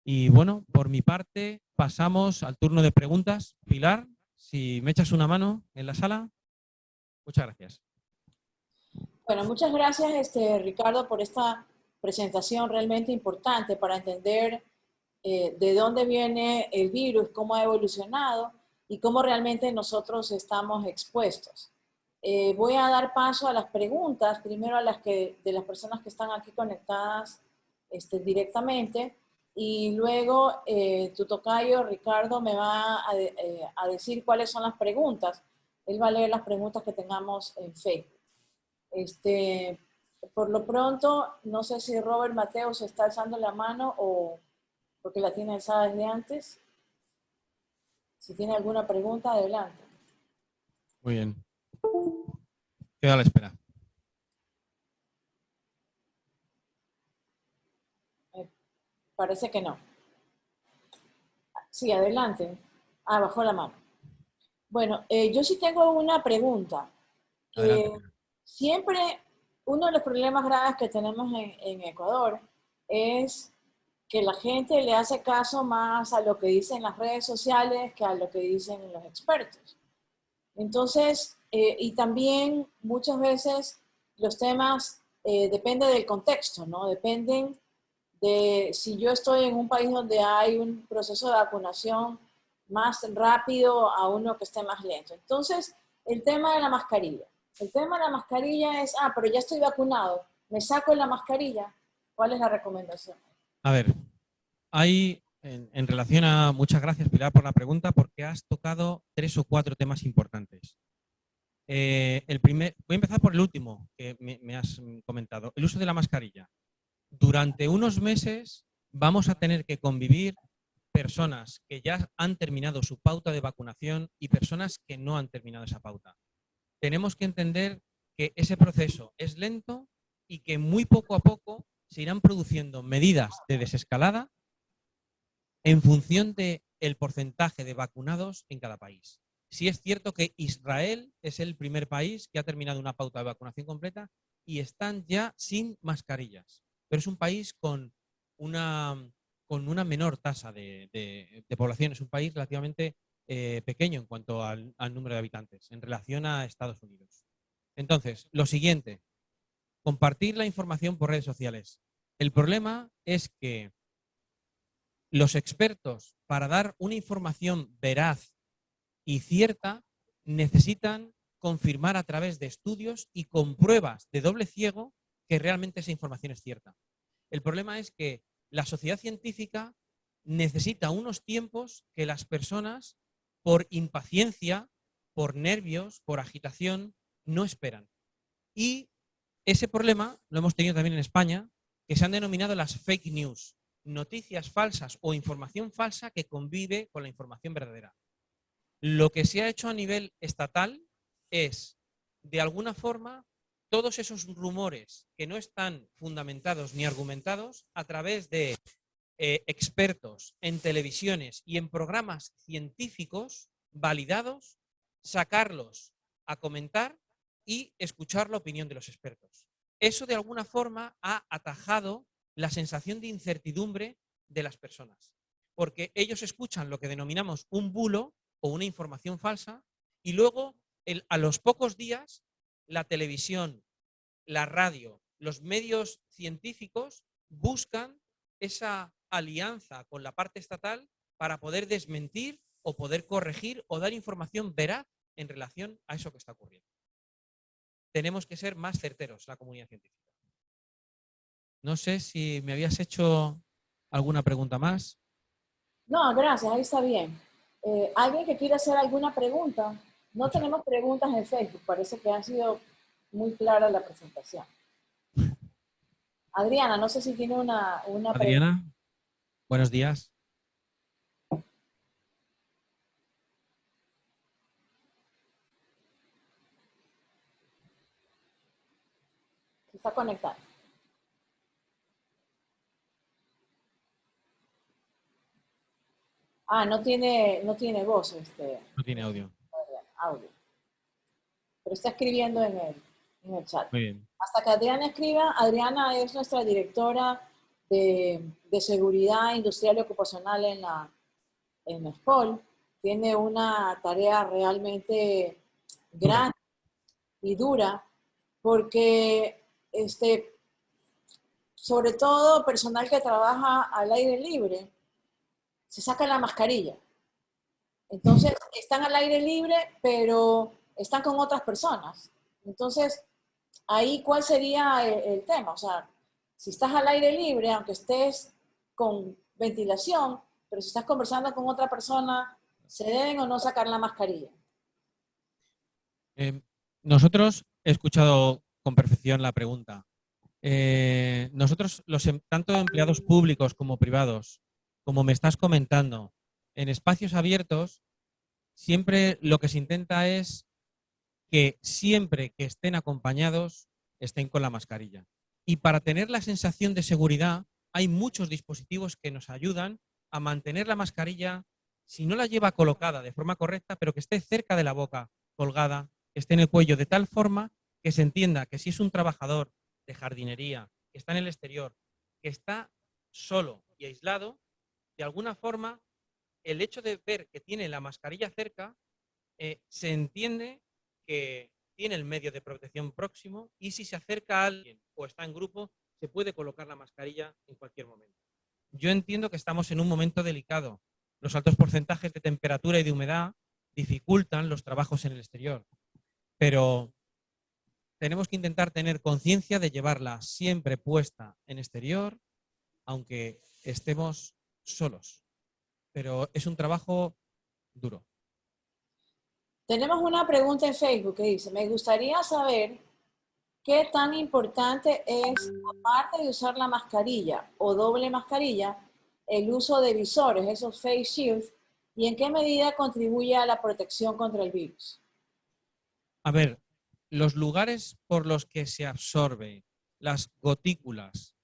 Y bueno, por mi parte, pasamos al turno de preguntas. Pilar, si me echas una mano en la sala. Muchas gracias. Bueno, muchas gracias, Ricardo, por esta presentación realmente importante para entender de dónde viene el virus, cómo ha evolucionado y cómo realmente nosotros estamos expuestos. Voy a dar paso a las preguntas, primero a las de las personas que están aquí conectadas directamente, y luego tu tocayo, Ricardo, me va a decir cuáles son las preguntas. Él va a leer las preguntas que tengamos en Facebook. Por lo pronto, no sé si Robert Mateo se está alzando la mano o porque la tiene alzada desde antes. Si tiene alguna pregunta, adelante. Muy bien. Queda a la espera. Parece que no. Sí, adelante. Ah, bajó la mano. Bueno, yo sí tengo una pregunta. Adelante. Siempre uno de los problemas graves que tenemos en Ecuador es que la gente le hace caso más a lo que dicen las redes sociales que a lo que dicen los expertos. Entonces, y también muchas veces los temas depende del contexto, ¿no? Dependen de si yo estoy en un país donde hay un proceso de vacunación más rápido a uno que esté más lento. Entonces, el tema de la mascarilla. El tema de la mascarilla es, pero ya estoy vacunado, me saco la mascarilla. ¿Cuál es la recomendación? A ver, hay, en relación a, muchas gracias Pilar por la pregunta, porque has tocado 3 o 4 temas importantes. Voy a empezar por el último que me has comentado, el uso de la mascarilla. Durante unos meses vamos a tener que convivir personas que ya han terminado su pauta de vacunación y personas que no han terminado esa pauta. Tenemos que entender que ese proceso es lento y que muy poco a poco se irán produciendo medidas de desescalada en función del porcentaje de vacunados en cada país. Sí es cierto que Israel es el primer país que ha terminado una pauta de vacunación completa y están ya sin mascarillas, pero es un país con una menor tasa de población, es un país relativamente pequeño en cuanto al número de habitantes en relación a Estados Unidos. Entonces, lo siguiente, compartir la información por redes sociales. El problema es que los expertos, para dar una información veraz y cierta, necesitan confirmar a través de estudios y con pruebas de doble ciego que realmente esa información es cierta. El problema es que la sociedad científica necesita unos tiempos que las personas, por impaciencia, por nervios, por agitación, no esperan. Y ese problema lo hemos tenido también en España, que se han denominado las fake news, noticias falsas o información falsa que convive con la información verdadera. Lo que se ha hecho a nivel estatal es, de alguna forma, todos esos rumores que no están fundamentados ni argumentados, a través de expertos en televisiones y en programas científicos validados, sacarlos a comentar y escuchar la opinión de los expertos. Eso de alguna forma ha atajado la sensación de incertidumbre de las personas, porque ellos escuchan lo que denominamos un bulo o una información falsa y luego a los pocos días la televisión, la radio, los medios científicos buscan esa alianza con la parte estatal para poder desmentir o poder corregir o dar información veraz en relación a eso que está ocurriendo. Tenemos que ser más certeros, la comunidad científica. No sé si me habías hecho alguna pregunta más. No, gracias, ahí está bien. ¿Alguien que quiera hacer alguna pregunta? No tenemos preguntas en Facebook, parece que ha sido muy clara la presentación. Adriana, no sé si tiene una pregunta. Adriana, buenos días. Se está conectando. No tiene voz, No tiene audio. audio. Pero está escribiendo en el chat. Muy bien. Hasta que Adriana escriba, Adriana es nuestra directora de seguridad industrial y ocupacional en la SPOL. Tiene una tarea realmente grande y dura, porque sobre todo personal que trabaja al aire libre, se saca la mascarilla. Entonces, están al aire libre, pero están con otras personas. Entonces, ahí, ¿cuál sería el tema? O sea, si estás al aire libre, aunque estés con ventilación, pero si estás conversando con otra persona, ¿se deben o no sacar la mascarilla? Nosotros, he escuchado con perfección la pregunta. Nosotros, tanto empleados públicos como privados, como me estás comentando, en espacios abiertos, siempre lo que se intenta es que siempre que estén acompañados, estén con la mascarilla. Y para tener la sensación de seguridad, hay muchos dispositivos que nos ayudan a mantener la mascarilla, si no la lleva colocada de forma correcta, pero que esté cerca de la boca, colgada, que esté en el cuello, de tal forma que se entienda que si es un trabajador de jardinería, que está en el exterior, que está solo y aislado, de alguna forma, el hecho de ver que tiene la mascarilla cerca, se entiende que tiene el medio de protección próximo y si se acerca a alguien o está en grupo, se puede colocar la mascarilla en cualquier momento. Yo entiendo que estamos en un momento delicado. Los altos porcentajes de temperatura y de humedad dificultan los trabajos en el exterior, pero tenemos que intentar tener conciencia de llevarla siempre puesta en exterior, aunque estemos solos. Pero es un trabajo duro. Tenemos una pregunta en Facebook que dice, me gustaría saber qué tan importante es, aparte de usar la mascarilla o doble mascarilla, el uso de visores, esos face shields, y en qué medida contribuye a la protección contra el virus. A ver, los lugares por los que se absorbe las gotículas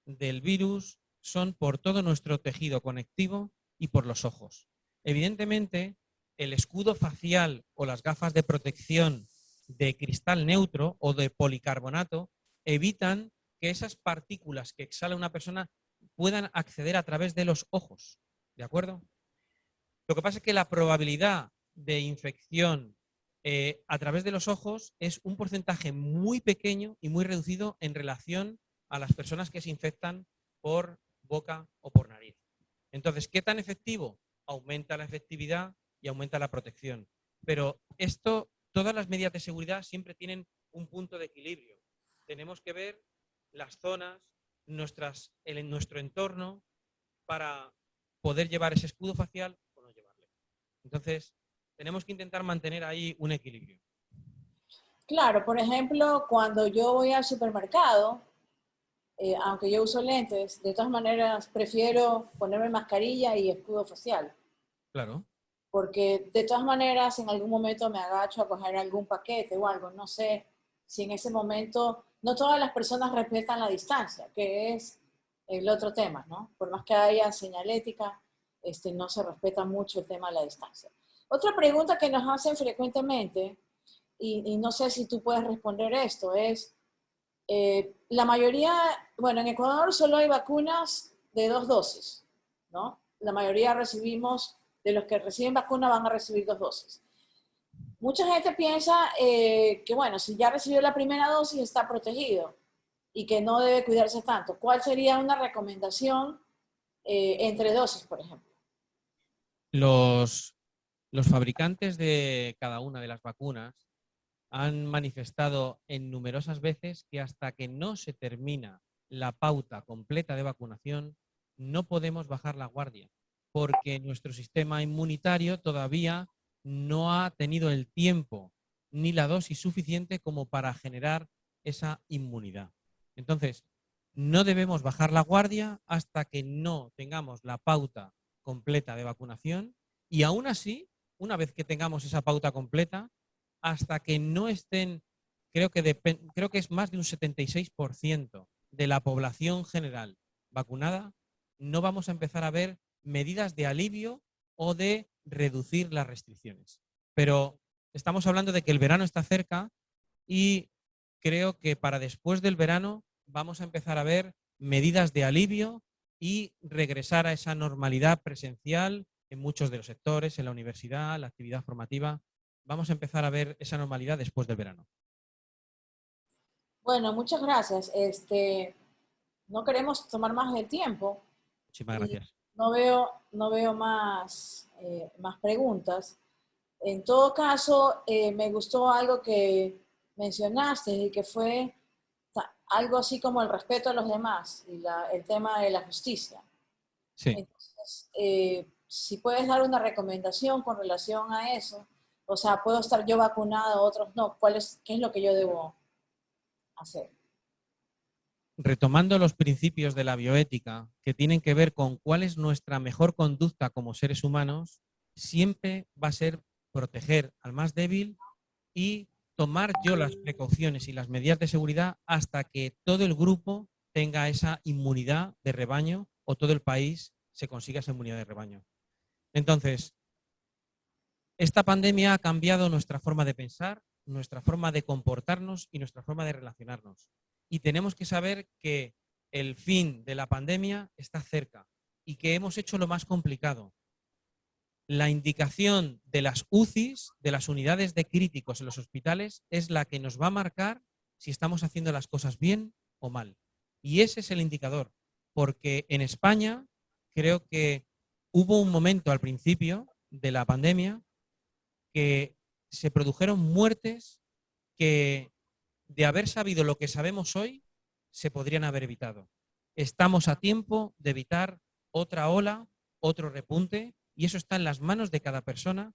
del virus son por todo nuestro tejido conectivo y por los ojos. Evidentemente, el escudo facial o las gafas de protección de cristal neutro o de policarbonato evitan que esas partículas que exhala una persona puedan acceder a través de los ojos. ¿De acuerdo? Lo que pasa es que la probabilidad de infección a través de los ojos es un porcentaje muy pequeño y muy reducido en relación a las personas que se infectan por boca o por nariz. Entonces, ¿qué tan efectivo? Aumenta la efectividad y aumenta la protección. Pero todas las medidas de seguridad siempre tienen un punto de equilibrio. Tenemos que ver las zonas, nuestro entorno para poder llevar ese escudo facial o no llevarle. Entonces, tenemos que intentar mantener ahí un equilibrio. Claro, por ejemplo, cuando yo voy al supermercado, aunque yo uso lentes, de todas maneras prefiero ponerme mascarilla y escudo facial. Claro. Porque de todas maneras en algún momento me agacho a coger algún paquete o algo, no sé si en ese momento, no todas las personas respetan la distancia, que es el otro tema, ¿no? Por más que haya señalética, no se respeta mucho el tema de la distancia. Otra pregunta que nos hacen frecuentemente, y no sé si tú puedes responder esto, es, la mayoría, bueno, en Ecuador solo hay vacunas de 2 dosis, ¿no? La mayoría recibimos, de los que reciben vacuna van a recibir 2 dosis. Mucha gente piensa que, bueno, si ya recibió la primera dosis está protegido y que no debe cuidarse tanto. ¿Cuál sería una recomendación entre dosis, por ejemplo? Los fabricantes de cada una de las vacunas han manifestado en numerosas veces que hasta que no se termina la pauta completa de vacunación, no podemos bajar la guardia, porque nuestro sistema inmunitario todavía no ha tenido el tiempo ni la dosis suficiente como para generar esa inmunidad. Entonces, no debemos bajar la guardia hasta que no tengamos la pauta completa de vacunación y aún así, una vez que tengamos esa pauta completa, hasta que no estén, creo que es más de un 76% de la población general vacunada, no vamos a empezar a ver medidas de alivio o de reducir las restricciones. Pero estamos hablando de que el verano está cerca y creo que para después del verano vamos a empezar a ver medidas de alivio y regresar a esa normalidad presencial en muchos de los sectores, en la universidad, la actividad formativa. Vamos a empezar a ver esa normalidad después del verano. Bueno, muchas gracias. No queremos tomar más del tiempo. Muchísimas Y gracias. no veo más preguntas. En todo caso, me gustó algo que mencionaste y que fue algo así como el respeto a los demás y el tema de la justicia. Sí. Entonces, si puedes dar una recomendación con relación a eso, o sea, puedo estar yo vacunado, otros no, ¿qué es lo que yo debo hacer? Retomando los principios de la bioética que tienen que ver con cuál es nuestra mejor conducta como seres humanos, siempre va a ser proteger al más débil y tomar yo las precauciones y las medidas de seguridad hasta que todo el grupo tenga esa inmunidad de rebaño o todo el país se consiga esa inmunidad de rebaño. Entonces, esta pandemia ha cambiado nuestra forma de pensar, nuestra forma de comportarnos y nuestra forma de relacionarnos. Y tenemos que saber que el fin de la pandemia está cerca y que hemos hecho lo más complicado. la indicación de las UCIs, de las unidades de críticos en los hospitales, es la que nos va a marcar si estamos haciendo las cosas bien o mal. Y ese es el indicador, porque en España creo que hubo un momento al principio de la pandemia que se produjeron muertes que, de haber sabido lo que sabemos hoy, se podrían haber evitado. Estamos a tiempo de evitar otra ola, otro repunte, y eso está en las manos de cada persona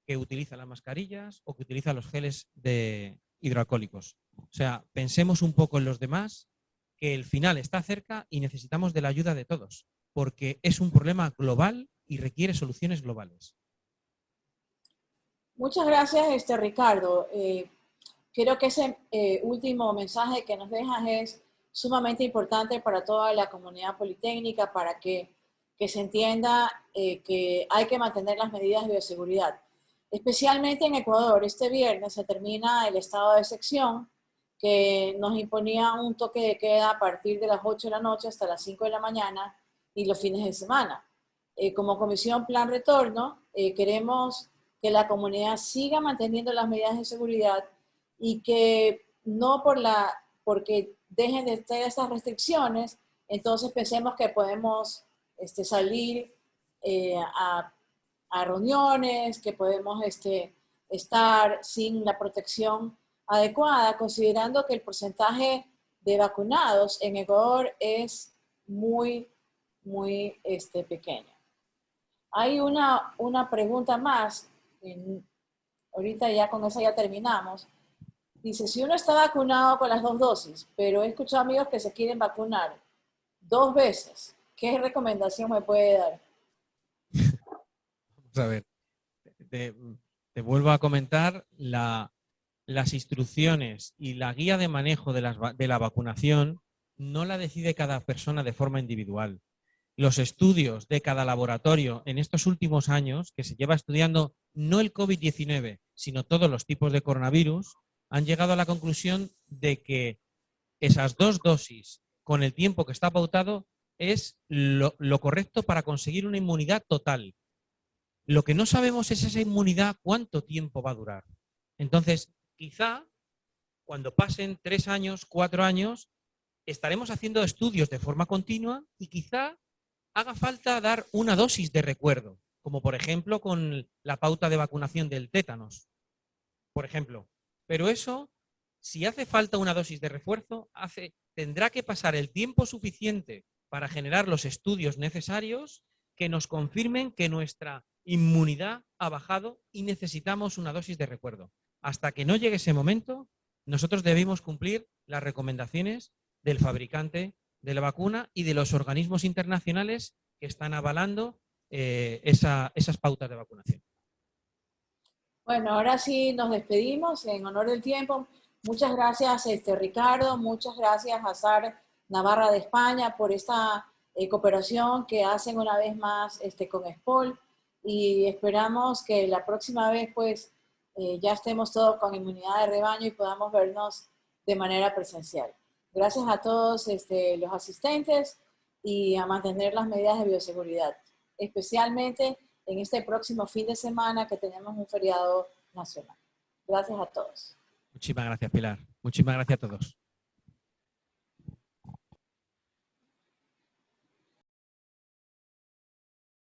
que utiliza las mascarillas o que utiliza los geles de hidroalcohólicos. O sea, pensemos un poco en los demás, que el final está cerca y necesitamos de la ayuda de todos, porque es un problema global y requiere soluciones globales. Muchas gracias, Ricardo. Creo que ese último mensaje que nos dejas es sumamente importante para toda la comunidad politécnica, para que se entienda que hay que mantener las medidas de bioseguridad. Especialmente en Ecuador, este viernes se termina el estado de excepción que nos imponía un toque de queda a partir de las 8 de la noche hasta las 5 de la mañana y los fines de semana. Como Comisión Plan Retorno, queremos que la comunidad siga manteniendo las medidas de seguridad y que no porque dejen de tener estas restricciones, entonces pensemos que podemos salir a reuniones, que podemos estar sin la protección adecuada, considerando que el porcentaje de vacunados en Ecuador es muy, muy pequeño. Hay una pregunta más, ahorita ya con esa ya terminamos. Dice, si uno está vacunado con las 2 dosis, pero he escuchado amigos que se quieren vacunar 2 veces, ¿qué recomendación me puede dar? Vamos a ver, te vuelvo a comentar las instrucciones y la guía de manejo de la vacunación no la decide cada persona de forma individual. Los estudios de cada laboratorio en estos últimos años, que se lleva estudiando no el COVID-19, sino todos los tipos de coronavirus, han llegado a la conclusión de que esas 2 dosis, con el tiempo que está pautado, es lo correcto para conseguir una inmunidad total. Lo que no sabemos es esa inmunidad cuánto tiempo va a durar. Entonces, quizá cuando pasen 3 años, 4 años, estaremos haciendo estudios de forma continua y quizá haga falta dar una dosis de recuerdo, como por ejemplo con la pauta de vacunación del tétanos, por ejemplo. Pero eso, si hace falta una dosis de refuerzo, tendrá que pasar el tiempo suficiente para generar los estudios necesarios que nos confirmen que nuestra inmunidad ha bajado y necesitamos una dosis de recuerdo. Hasta que no llegue ese momento, nosotros debemos cumplir las recomendaciones del fabricante de la vacuna y de los organismos internacionales que están avalando esas pautas de vacunación. Bueno, ahora sí nos despedimos en honor del tiempo. Muchas gracias, Ricardo. Muchas gracias a SAR Navarra de España por esta cooperación que hacen una vez más con SPOL. Y esperamos que la próxima vez, pues, ya estemos todos con inmunidad de rebaño y podamos vernos de manera presencial. Gracias a todos los asistentes y a mantener las medidas de bioseguridad, especialmente en este próximo fin de semana que tenemos un feriado nacional. Gracias a todos. Muchísimas gracias, Pilar. Muchísimas gracias a todos.